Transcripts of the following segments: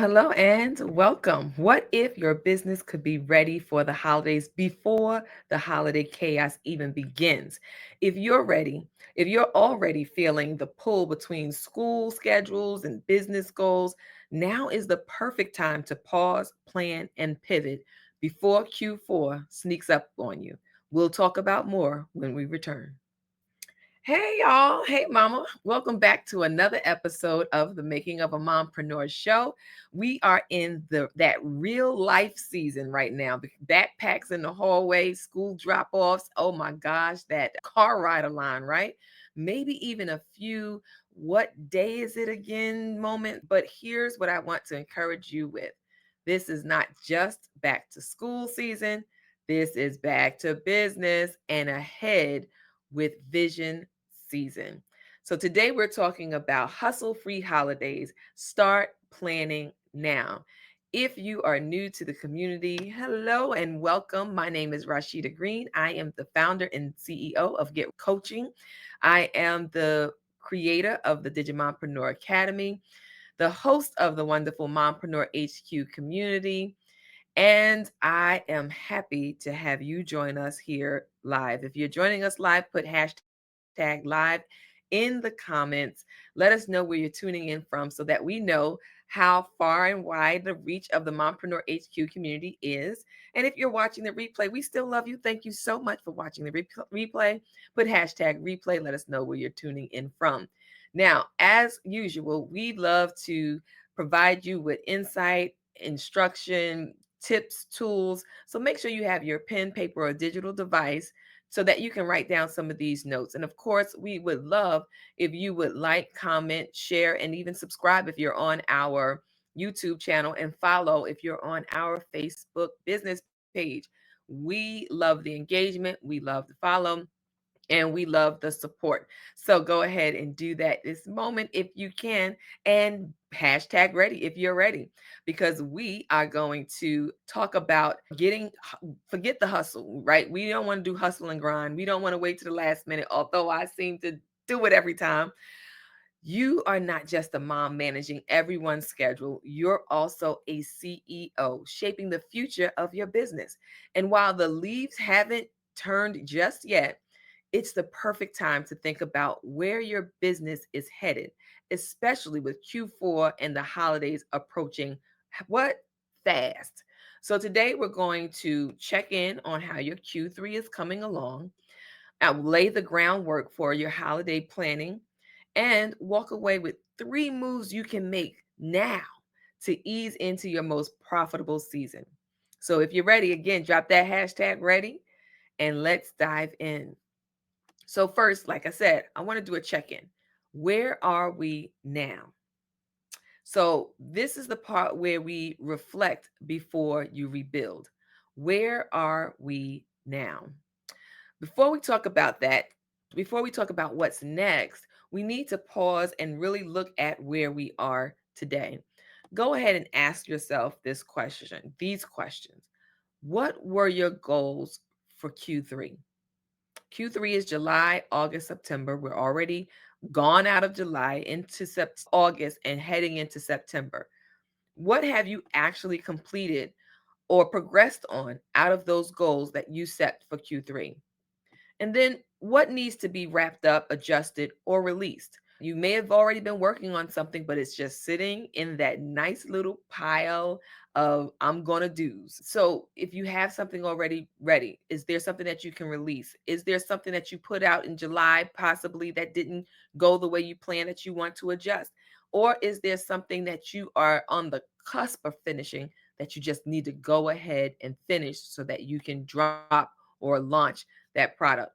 Hello and welcome. What if your business could be ready for the holidays before the holiday chaos even begins? If you're ready, if you're already feeling the pull between school schedules and business goals, now is the perfect time to pause, plan, and pivot before Q4 sneaks up on you. We'll talk about more when we return. Hey y'all. Hey mama. Welcome back to another episode of the Making of a Mompreneur Show. We are in that real life season right now. The backpacks in the hallway, school drop-offs. Oh my gosh, that car ride line, right? Maybe even a few what day is it again moment. But here's what I want to encourage you with. This is not just back to school season. This is back to business and ahead with vision season. So today we're talking about hustle free holidays. Start planning now. If you are new to the community, hello and welcome. My name is Rashida Green. I am the founder and CEO of Get Coaching. I am the creator of the Digimompreneur Academy, the host of the wonderful Mompreneur HQ community, and I am happy to have you join us here live. If you're joining us live, put hashtag live in the comments. Let us know where you're tuning in from so that we know how far and wide the reach of the Mompreneur HQ community is. And if you're watching the replay, we still love you. Thank you so much for watching the replay. Put hashtag replay. Let us know where you're tuning in from. Now, as usual, we love to provide you with insight, instruction, tips, tools. So make sure you have your pen, paper, or digital device so that you can write down some of these notes. And of course, we would love if you would like, comment, share, and even subscribe if you're on our YouTube channel and follow if you're on our Facebook business page. We love the engagement, we love the follow, and we love the support. So go ahead and do that this moment if you can, and hashtag ready if you're ready, because we are going to talk about forget the hustle, right? We don't want to do hustle and grind. We don't want to wait to the last minute, although I seem to do it every time. You are not just a mom managing everyone's schedule, you're also a CEO shaping the future of your business. And while the leaves haven't turned just yet, it's the perfect time to think about where your business is headed, especially with Q4 and the holidays approaching. What? Fast. So today we're going to check in on how your Q3 is coming along. I'll lay the groundwork for your holiday planning and walk away with 3 moves you can make now to ease into your most profitable season. So if you're ready, again, drop that hashtag ready and let's dive in. So, first, like I said, I want to do a check in. Where are we now? So, this is the part where we reflect before you rebuild. Where are we now? Before we talk about that, before we talk about what's next, we need to pause and really look at where we are today. Go ahead and ask yourself these questions. What were your goals for Q3? Q3 is July, August, September. We're already gone out of July into August and heading into September. What have you actually completed or progressed on out of those goals that you set for Q3? And then what needs to be wrapped up, adjusted, or released? You may have already been working on something, but it's just sitting in that nice little pile of I'm gonna do's. So if you have something already ready, is there something that you can release? Is there something that you put out in July possibly that didn't go the way you planned that you want to adjust? Or is there something that you are on the cusp of finishing that you just need to go ahead and finish so that you can drop or launch that product?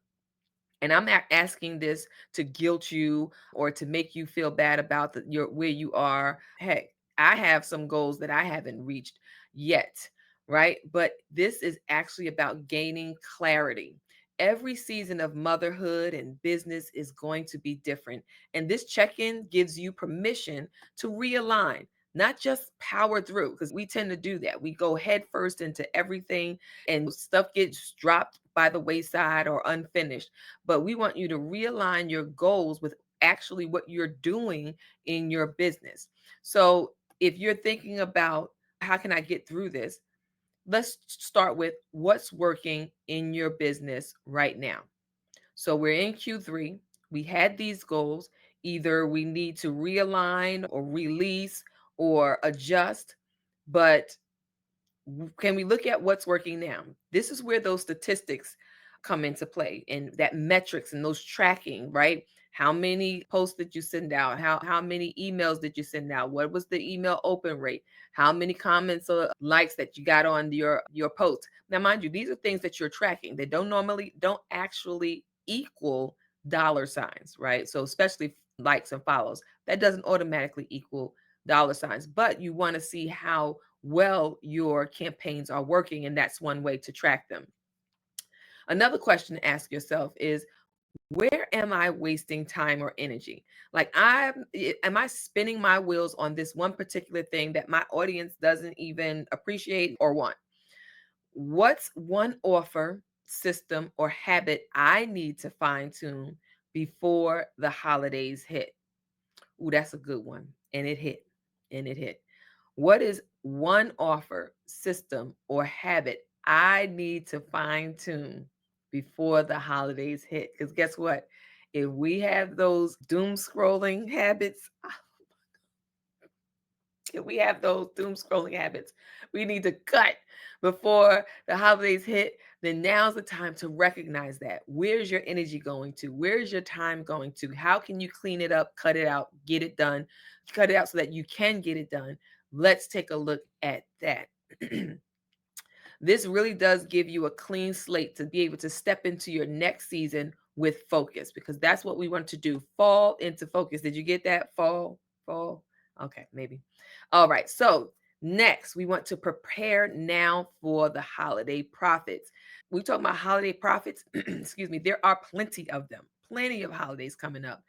And I'm not asking this to guilt you or to make you feel bad about your where you are. Hey, I have some goals that I haven't reached yet, right? But this is actually about gaining clarity. Every season of motherhood and business is going to be different. And this check in gives you permission to realign, not just power through, because we tend to do that. We go headfirst into everything and stuff gets dropped by the wayside or unfinished. But we want you to realign your goals with actually what you're doing in your business. So If you're thinking about how can I get through this, let's start with what's working in your business right now. So we're in Q3. We had these goals. Either we need to realign or release or adjust, but can we look at what's working now? This is where those statistics come into play, and that metrics and those tracking, right? How many posts did you send out? How many emails did you send out? What was the email open rate? How many comments or likes that you got on your post? Now, mind you, these are things that you're tracking. They don't actually equal dollar signs, right? So especially likes and follows, that doesn't automatically equal dollar signs, but you want to see how well your campaigns are working, and that's one way to track them. Another question to ask yourself is, where am I wasting time or energy? Like, am I spinning my wheels on this one particular thing that my audience doesn't even appreciate or want? What's one offer, system, or habit I need to fine tune before the holidays hit? Ooh, that's a good one. And it hit. And it hit. What is one offer, system, or habit I need to fine tune before the holidays hit? Because guess what? If we have those doom scrolling habits, we need to cut before the holidays hit. Then now's the time to recognize that. Where's your energy going to? Where's your time going to? How can you clean it up, cut it out, get it done, cut it out so that you can get it done? Let's take a look at that. This really does give you a clean slate to be able to step into your next season with focus, because that's what we want to do. Fall into focus. Did you get that? Fall. Okay, maybe. All right. So next, we want to prepare now for the holiday profits. We talk about holiday profits. Excuse me. There are plenty of them. Plenty of holidays coming up.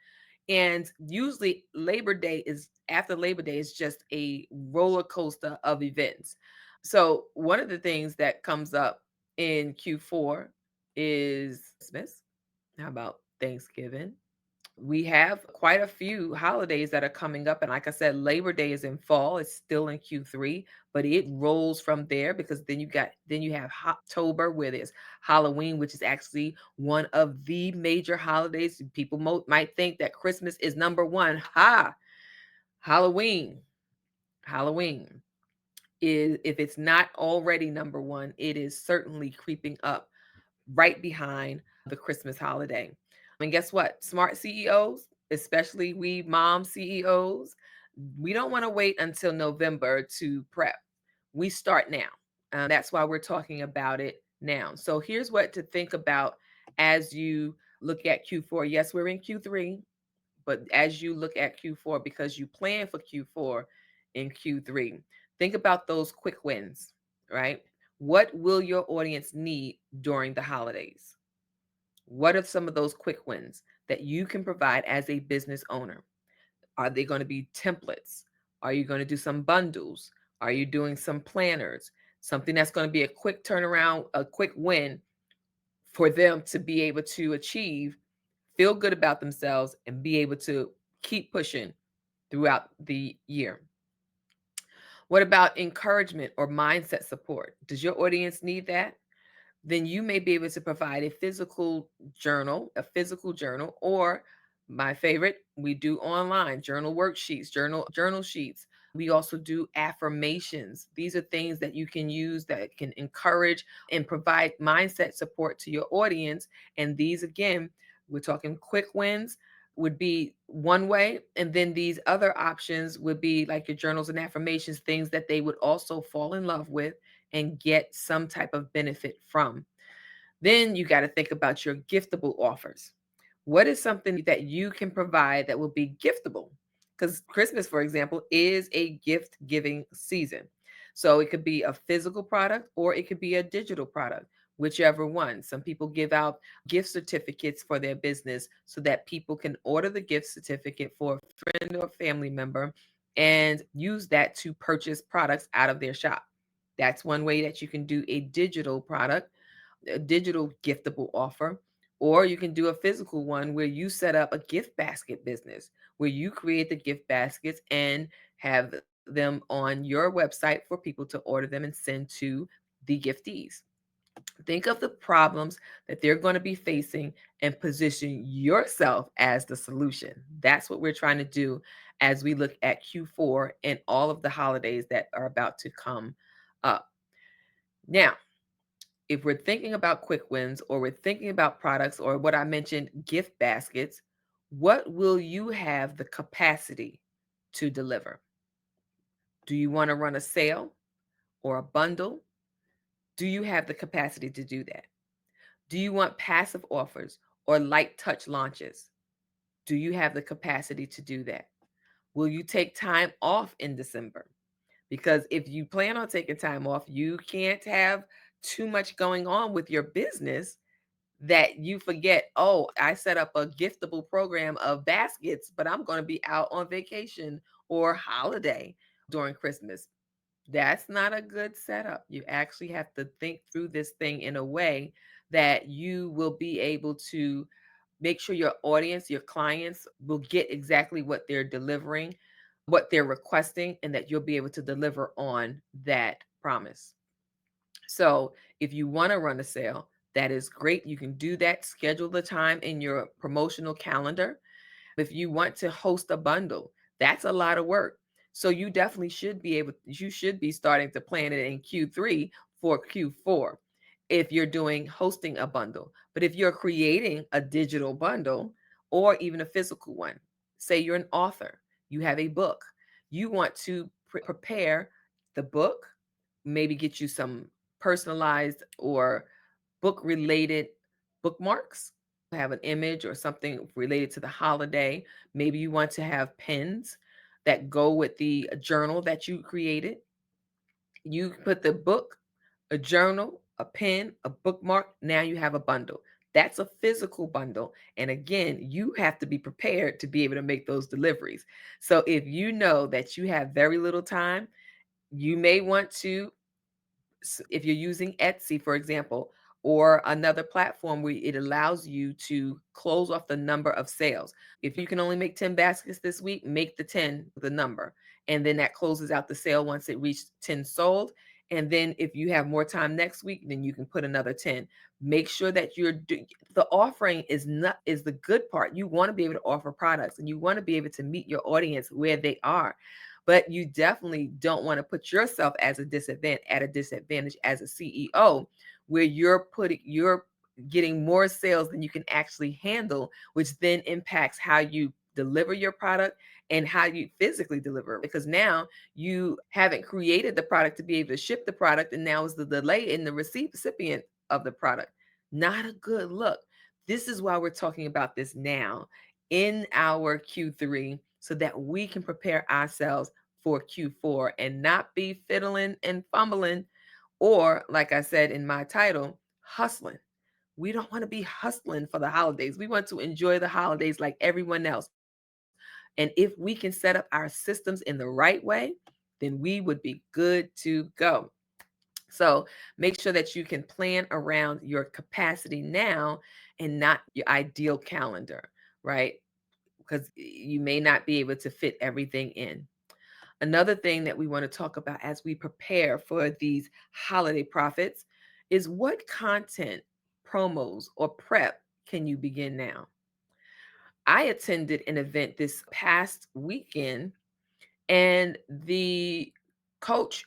And usually after Labor Day is just a roller coaster of events. So one of the things that comes up in Q4 is Christmas. How about Thanksgiving? We have quite a few holidays that are coming up. And like I said, Labor Day is in fall. It's still in Q3, but it rolls from there, because then you have October, where there's Halloween, which is actually one of the major holidays. People might think that Christmas is number one. Halloween. Halloween is, if it's not already number one, it is certainly creeping up right behind the Christmas holiday. And guess what? Smart CEOs, especially we mom CEOs, we don't want to wait until November to prep. We start now. That's why we're talking about it now. So here's what to think about as you look at Q4. Yes, we're in Q3, but as you look at Q4, because you plan for Q4 in Q3, think about those quick wins, right? What will your audience need during the holidays? What are some of those quick wins that you can provide as a business owner? Are they going to be templates? Are you going to do some bundles? Are you doing some planners? Something that's going to be a quick turnaround, a quick win for them to be able to achieve, feel good about themselves, and be able to keep pushing throughout the year. What about encouragement or mindset support? Does your audience need that? Then you may be able to provide a physical journal, or my favorite, we do online journal worksheets, journal sheets. We also do affirmations. These are things that you can use that can encourage and provide mindset support to your audience. And these, again, we're talking quick wins would be one way. And then these other options would be like your journals and affirmations, things that they would also fall in love with and get some type of benefit from. Then you got to think about your giftable offers. What is something that you can provide that will be giftable? Because Christmas, for example, is a gift giving season. So it could be a physical product or it could be a digital product, whichever one. Some people give out gift certificates for their business so that people can order the gift certificate for a friend or family member and use that to purchase products out of their shop. That's one way that you can do a digital product, a digital giftable offer. Or you can do a physical one where you set up a gift basket business where you create the gift baskets and have them on your website for people to order them and send to the giftees. Think of the problems that they're going to be facing and position yourself as the solution. That's what we're trying to do as we look at Q4 and all of the holidays that are about to come up. Now, if we're thinking about quick wins or we're thinking about products or what I mentioned, gift baskets, what will you have the capacity to deliver? Do you want to run a sale or a bundle? Do you have the capacity to do that? Do you want passive offers or light touch launches? Do you have the capacity to do that? Will you take time off in December? Because if you plan on taking time off, you can't have too much going on with your business that you forget, oh, I set up a giftable program of baskets, but I'm going to be out on vacation or holiday during Christmas. That's not a good setup. You actually have to think through this thing in a way that you will be able to make sure your audience, your clients will get exactly what they're delivering, what they're requesting, and that you'll be able to deliver on that promise. So if you want to run a sale, that is great. You can do that. Schedule the time in your promotional calendar. If you want to host a bundle, that's a lot of work. So you should be starting to plan it in Q3 for Q4 if you're doing hosting a bundle. But if you're creating a digital bundle or even a physical one, say you're an author, you have a book, you want to prepare the book, maybe get you some personalized or book related bookmarks, have an image or something related to the holiday. Maybe you want to have pens that go with the journal that you created. You put the book, a journal, a pen, a bookmark. Now you have a bundle. That's a physical bundle. And again, you have to be prepared to be able to make those deliveries. So if you know that you have very little time, you may want to, if you're using Etsy, for example, or another platform where it allows you to close off the number of sales. If you can only make 10 baskets this week, make the 10 the number. And then that closes out the sale once it reaches 10 sold. And then if you have more time next week, then you can put another 10. Make sure that the offering is the good part. You want to be able to offer products and you want to be able to meet your audience where they are. But you definitely don't want to put yourself as at a disadvantage as a CEO, where you're getting more sales than you can actually handle, which then impacts how you deliver your product and how you physically deliver it. Because now you haven't created the product to be able to ship the product, and now is the delay in the recipient of the product. Not a good look. This is why we're talking about this now in our Q3 so that we can prepare ourselves for Q4 and not be fiddling and fumbling, or, like I said in my title, hustling. We don't want to be hustling for the holidays. We want to enjoy the holidays like everyone else. And if we can set up our systems in the right way, then we would be good to go. So make sure that you can plan around your capacity now and not your ideal calendar, right? Because you may not be able to fit everything in. Another thing that we want to talk about as we prepare for these holiday profits is what content, promos, or prep can you begin now? I attended an event this past weekend, and the coaches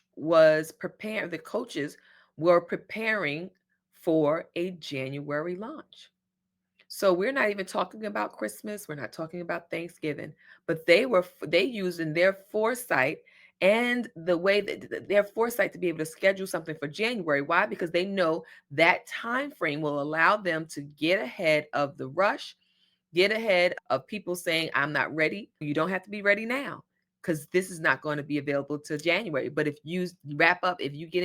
were preparing for a January launch. So we're not even talking about Christmas, we're not talking about Thanksgiving, but they used in their foresight and the way that their foresight to be able to schedule something for January. Why? Because they know that time frame will allow them to get ahead of the rush, get ahead of people saying, I'm not ready. You don't have to be ready now because this is not going to be available till January. But if you wrap up, if you get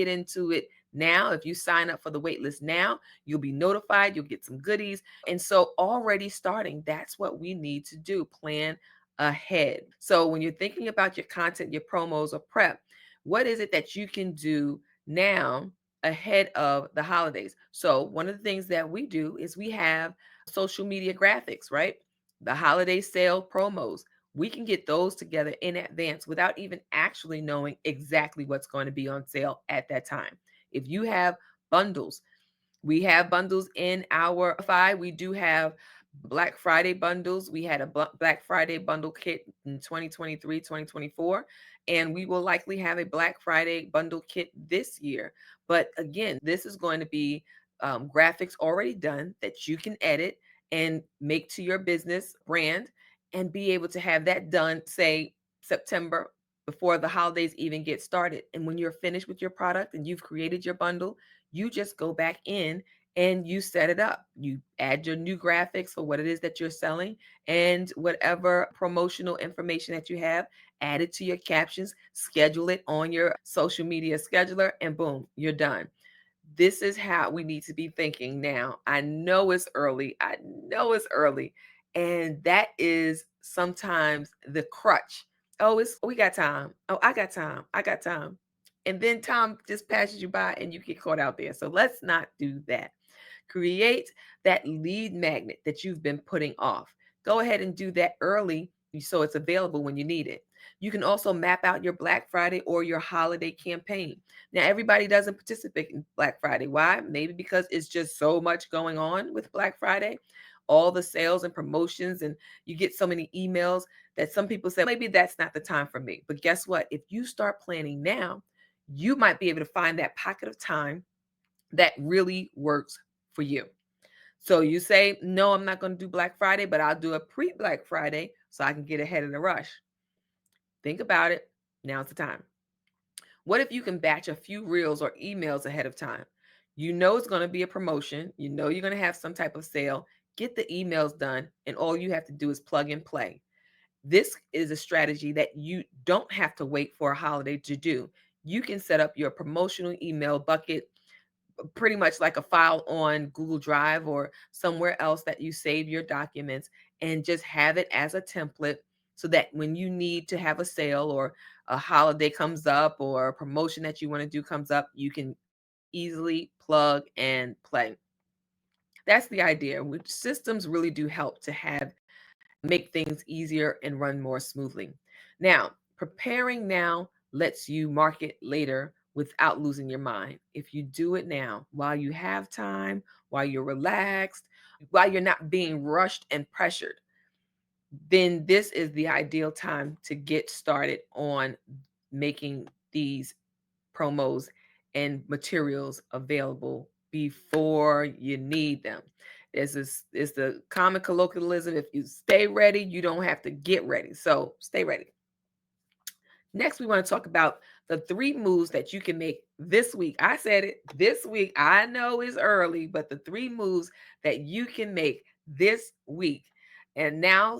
into it now, if you sign up for the wait list now, you'll be notified, you'll get some goodies. And so already starting, that's what we need to do. Plan ahead. So when you're thinking about your content, your promos or prep, what is it that you can do now ahead of the holidays? So one of the things that we do is we have social media graphics, right? The holiday sale promos. We can get those together in advance without even actually knowing exactly what's going to be on sale at that time. If you have bundles, we have bundles in our we do have Black Friday bundles. We had a Black Friday bundle kit in 2023, 2024, and we will likely have a Black Friday bundle kit this year. But again, this is going to be graphics already done that you can edit and make to your business brand and be able to have that done, say, September, before the holidays even get started. And when you're finished with your product and you've created your bundle, you just go back in and you set it up. You add your new graphics for what it is that you're selling and whatever promotional information that you have, add it to your captions, schedule it on your social media scheduler, and boom, you're done. This is how we need to be thinking now. I know it's early. I know it's early. And that is sometimes the crutch. Oh, we got time. Oh, I got time. I got time. And then time just passes you by and you get caught out there. So let's not do that. Create that lead magnet that you've been putting off. Go ahead and do that early so it's available when you need it. You can also map out your Black Friday or your holiday campaign. Now, everybody doesn't participate in Black Friday. Why? Maybe because it's just so much going on with Black Friday, all the sales and promotions, and you get so many emails that some people say, maybe that's not the time for me. But guess what? If you start planning now, you might be able to find that pocket of time that really works for you. So you say, no, I'm not going to do Black Friday, but I'll do a pre Black Friday so I can get ahead of the rush. Think about it. Now's the time. What if you can batch a few reels or emails ahead of time? You know it's going to be a promotion. You know you're going to have some type of sale. Get the emails done, and all you have to do is plug and play. This is a strategy that you don't have to wait for a holiday to do. You can set up your promotional email bucket pretty much like a file on Google Drive or somewhere else that you save your documents, and just have it as a template so that when you need to have a sale or a holiday comes up or a promotion that you want to do comes up, you can easily plug and play. That's the idea, which systems really do help to have make things easier and run more smoothly. Now, preparing now lets you market later without losing your mind. If you do it now, while you have time, while you're relaxed, while you're not being rushed and pressured, then this is the ideal time to get started on making these promos and materials available before you need them. Is the common colloquialism: if you stay ready, you don't have to get ready. So stay ready. Next, we want to talk about the 3 moves that you can make this week. I said it this week. I know it's early, but the 3 moves that you can make this week. And now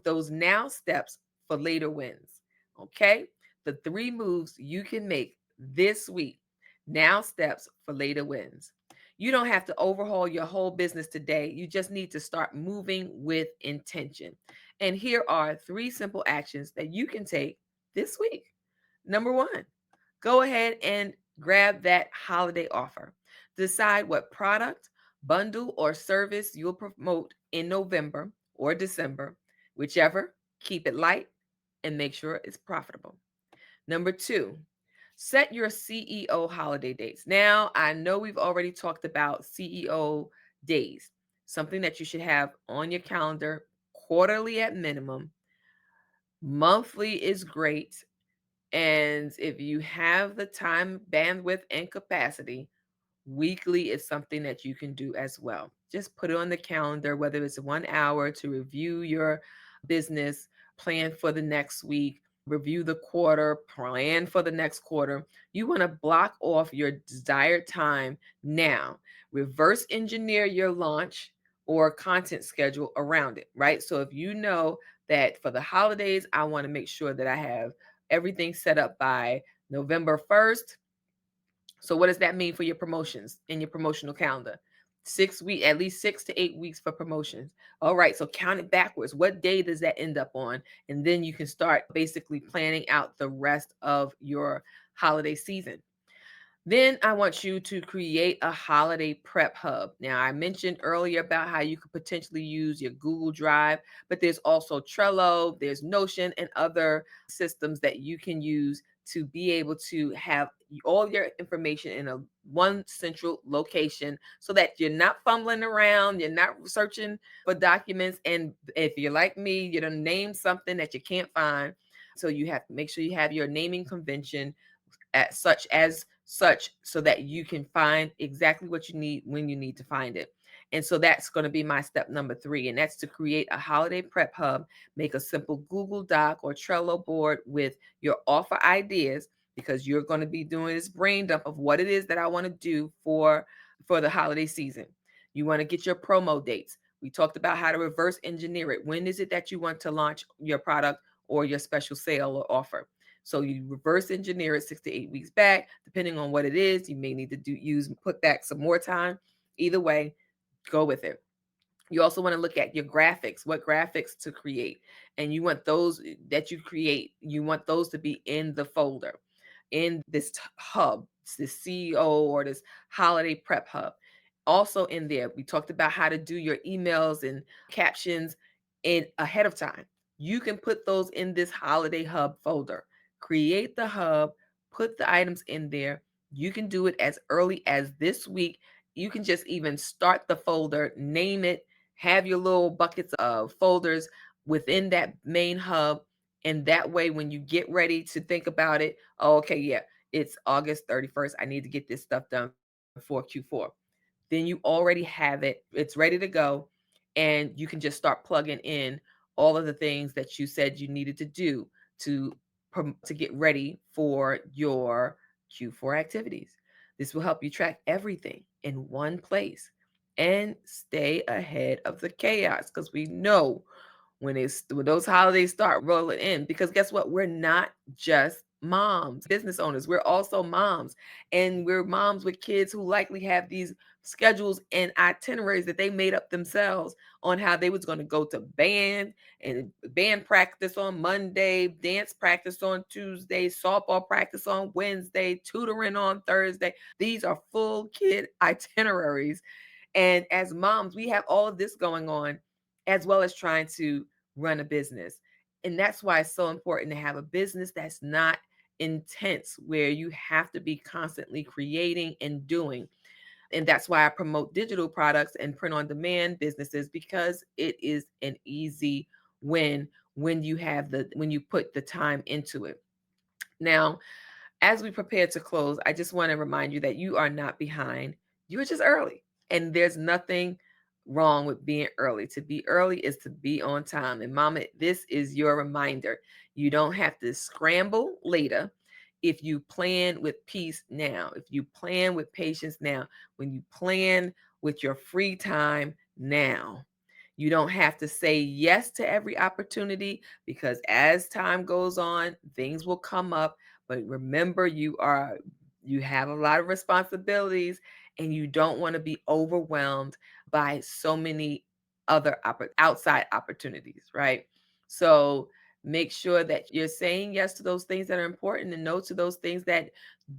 those now steps for later wins. Okay? The 3 moves you can make this week. Now steps for later wins. You don't have to overhaul your whole business today. You just need to start moving with intention. And here are 3 simple actions that you can take this week. Number 1, go ahead and grab that holiday offer. Decide what product, bundle, or service you'll promote in November or December, whichever. Keep it light and make sure it's profitable. Number 2, set your CEO holiday dates. Now, I know we've already talked about CEO days, something that you should have on your calendar quarterly at minimum. Monthly is great. And if you have the time, bandwidth, and capacity, weekly is something that you can do as well. Just put it on the calendar, whether it's 1 hour to review your business, plan for the next week, review the quarter, plan for the next quarter. You want to block off your desired time now. Reverse engineer your launch or content schedule around it, right? So if you know that for the holidays, I want to make sure that I have everything set up by November 1st. So what does that mean for your promotions in your promotional calendar? 6 weeks, at least 6 to 8 weeks for promotions. All right, so count it backwards. What day does that end up on? And then you can start basically planning out the rest of your holiday season. Then I want you to create a holiday prep hub. Now, I mentioned earlier about how you could potentially use your Google Drive, but there's also Trello, there's Notion, and other systems that you can use to be able to have all your information in a one central location so that you're not fumbling around, you're not searching for documents. And if you're like me, you don't name something that you can't find. So you have to make sure you have your naming convention at such so that you can find exactly what you need when you need to find it. And so that's going to be my step number 3, and that's to create a holiday prep hub. Make a simple Google Doc or Trello board with your offer ideas, because you're going to be doing this brain dump of what it is that I want to do for the holiday season. You want to get your promo dates. We talked about how to reverse engineer it. When is it that you want to launch your product or your special sale or offer? So you reverse engineer it 6 to 8 weeks back, depending on what it is. You may need to put back some more time. Either way, go with it. You also want to look at your graphics, what graphics to create. And you want those that you create, you want those to be in the folder, in this hub, this CEO or this holiday prep hub. Also in there, we talked about how to do your emails and captions in ahead of time. You can put those in this holiday hub folder. Create the hub, put the items in there. You can do it as early as this week. You can just even start the folder, name it, have your little buckets of folders within that main hub. And that way, when you get ready to think about it, oh, okay, yeah, it's August 31st. I need to get this stuff done for Q4. Then you already have it, it's ready to go. And you can just start plugging in all of the things that you said you needed to do to to get ready for your Q4 activities. This will help you track everything in one place and stay ahead of the chaos, because we know when those holidays start rolling in, because guess what, we're not just moms, business owners, we're also moms, and we're moms with kids who likely have these schedules and itineraries that they made up themselves on how they was going to go to band and band practice on Monday, dance practice on Tuesday, softball practice on Wednesday, tutoring on Thursday. These are full kid itineraries. And as moms, we have all of this going on, as well as trying to run a business. And that's why it's so important to have a business that's not intense, where you have to be constantly creating and doing. And that's why I promote digital products and print on demand businesses, because it is an easy win when you put the time into it. Now, as we prepare to close, I just want to remind you that you are not behind. You're just early. And there's nothing wrong with being early. To be early is to be on time. And mama, this is your reminder. You don't have to scramble later if you plan with peace now, if you plan with patience now, when you plan with your free time now. You don't have to say yes to every opportunity, because as time goes on, things will come up. But remember, you have a lot of responsibilities, and you don't want to be overwhelmed by so many other outside opportunities, right? So make sure that you're saying yes to those things that are important and no to those things that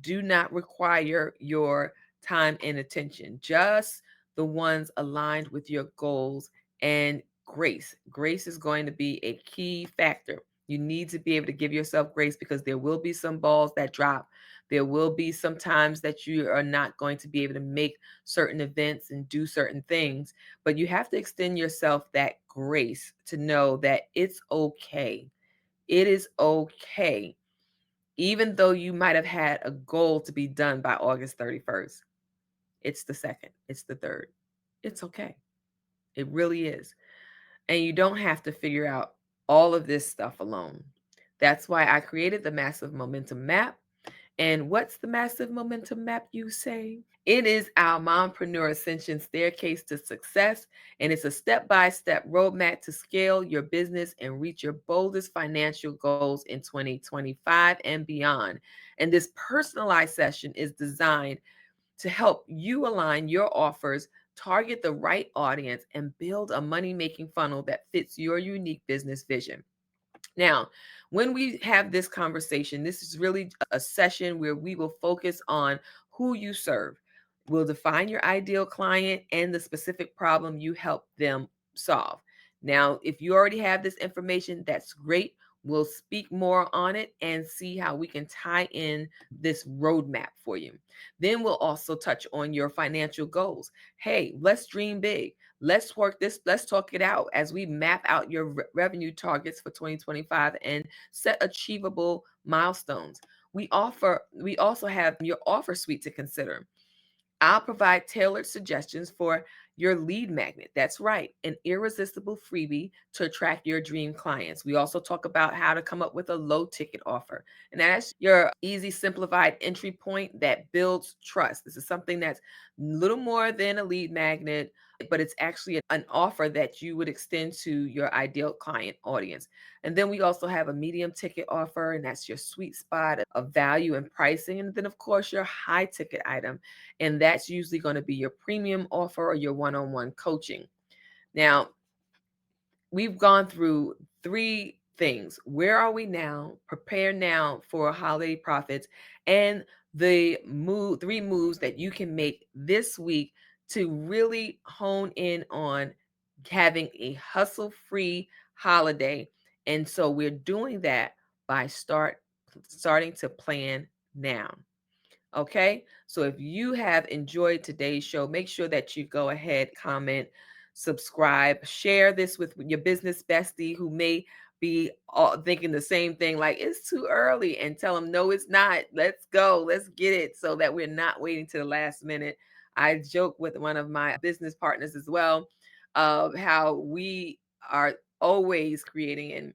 do not require your time and attention. Just the ones aligned with your goals. And grace is going to be a key factor. You need to be able to give yourself grace, because there will be some balls that drop. There will be some times that you are not going to be able to make certain events and do certain things, but you have to extend yourself that grace to know that it's okay. It is okay. Even though you might have had a goal to be done by August 31st, it's the 2nd, it's the 3rd. It's okay. It really is. And you don't have to figure out all of this stuff alone. That's why I created the Massive Momentum Map. And what's the Massive Momentum Map, you say? It is our Mompreneur Ascension Staircase to Success, and it's a step-by-step roadmap to scale your business and reach your boldest financial goals in 2025 and beyond. And this personalized session is designed to help you align your offers, target the right audience, and build a money-making funnel that fits your unique business vision. Now, when we have this conversation, this is really a session where we will focus on who you serve. We'll define your ideal client and the specific problem you help them solve. Now, if you already have this information, that's great. We'll speak more on it and see how we can tie in this roadmap for you. Then we'll also touch on your financial goals. Hey, let's dream big. Let's work this, let's talk it out as we map out your revenue targets for 2025 and set achievable milestones. We also have your offer suite to consider. I'll provide tailored suggestions for your lead magnet. That's right, an irresistible freebie to attract your dream clients. We also talk about how to come up with a low ticket offer. And that's your easy, simplified entry point that builds trust. This is something that's a little more than a lead magnet, but it's actually an offer that you would extend to your ideal client audience. And then we also have a medium ticket offer, and that's your sweet spot of value and pricing. And then, of course, your high ticket item, and that's usually going to be your premium offer or your one-on-one coaching. Now, we've gone through three things. Where are we now? Prepare now for holiday profits, and the three moves that you can make this week to really hone in on having a hustle-free holiday. And so we're doing that by starting to plan now. Okay, so if you have enjoyed today's show, make sure that you go ahead, comment, subscribe, share this with your business bestie who may be thinking the same thing, like it's too early, and tell them, no, it's not. Let's go, let's get it, so that we're not waiting to the last minute. I joke with one of my business partners as well of how we are always creating, and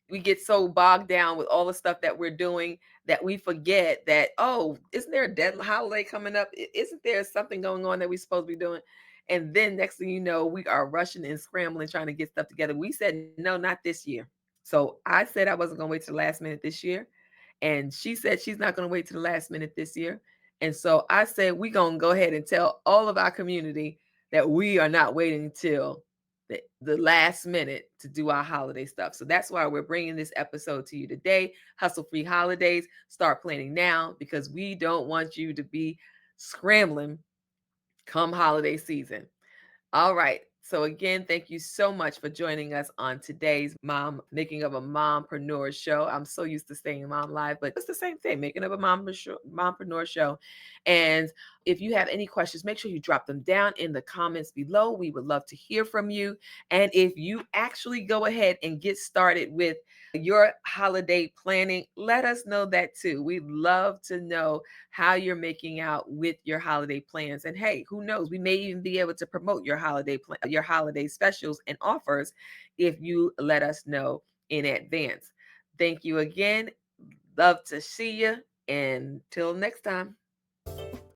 we get so bogged down with all the stuff that we're doing that we forget that, oh, isn't there a deadline holiday coming up? Isn't there something going on that we're supposed to be doing? And then next thing you know, we are rushing and scrambling trying to get stuff together. We said, no, not this year. So I said I wasn't going to wait to the last minute this year. And she said she's not going to wait to the last minute this year. And so I said, we're going to go ahead and tell all of our community that we are not waiting until the last minute to do our holiday stuff. So that's why we're bringing this episode to you today. Hustle Free Holidays. Start planning now, because we don't want you to be scrambling come holiday season. All right. So again, thank you so much for joining us on today's Making of a Mompreneur Show. I'm so used to saying Mom Live, but it's the same thing, Making of a Mompreneur Show. And if you have any questions, make sure you drop them down in the comments below. We would love to hear from you. And if you actually go ahead and get started with your holiday planning, let us know that too. We'd love to know how you're making out with your holiday plans. And hey, who knows, we may even be able to promote your your holiday specials and offers if you let us know in advance. Thank you again. Love to see you. Until next time.